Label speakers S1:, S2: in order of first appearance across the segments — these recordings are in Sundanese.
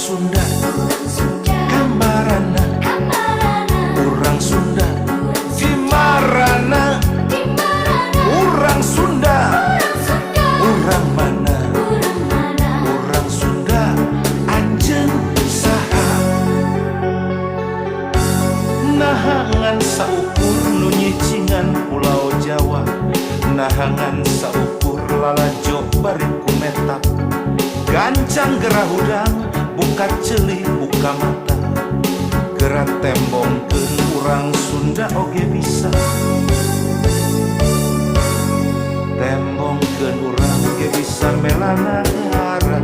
S1: Sunda gambarana orang Sunda Vimarana orang Sunda orang mana orang Sunda anjeun saha nahangan saukur nu nyicingan Pulau Jawa nahangan saukur lalajo bari kumetak gancang gerah udang buka celi buka mata gerak tembongkeun urang Sunda oge bisa tembongkeun urang ge bisa melana hara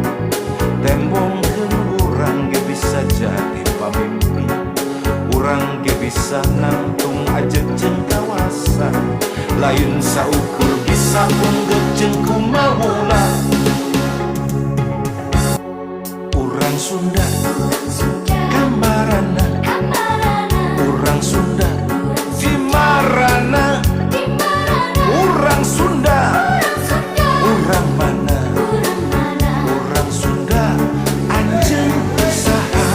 S1: tembongkeun urang ge bisa jadi pamimpi urang ge bisa nangtung ajeg jeung kawasan lain saukur bisa unggep jeung kumaha orang Sunda gambarana orang Sunda Vimarana orang Sunda orang mana orang Sunda anjeun saha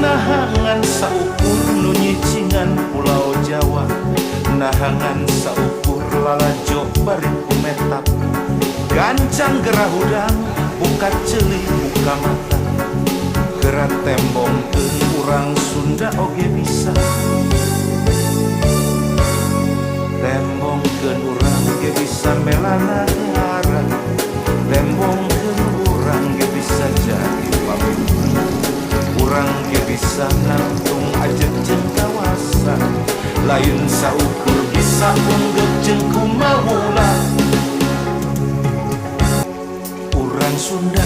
S1: nahangan saukur nu nyicingan Pulau Jawa nahangan saukur lalajo bari kumetak gancang gerah udang buka celi buka mata gerak tembongkeun urang Sunda oge bisa tembongkeun urang ge bisa melana hara tembongkeun urang ge bisa jadi pamimpi urang ge bisa nangtung ajeg jeung kawasan lain saukur bisa unggep jeung kumaha Sunda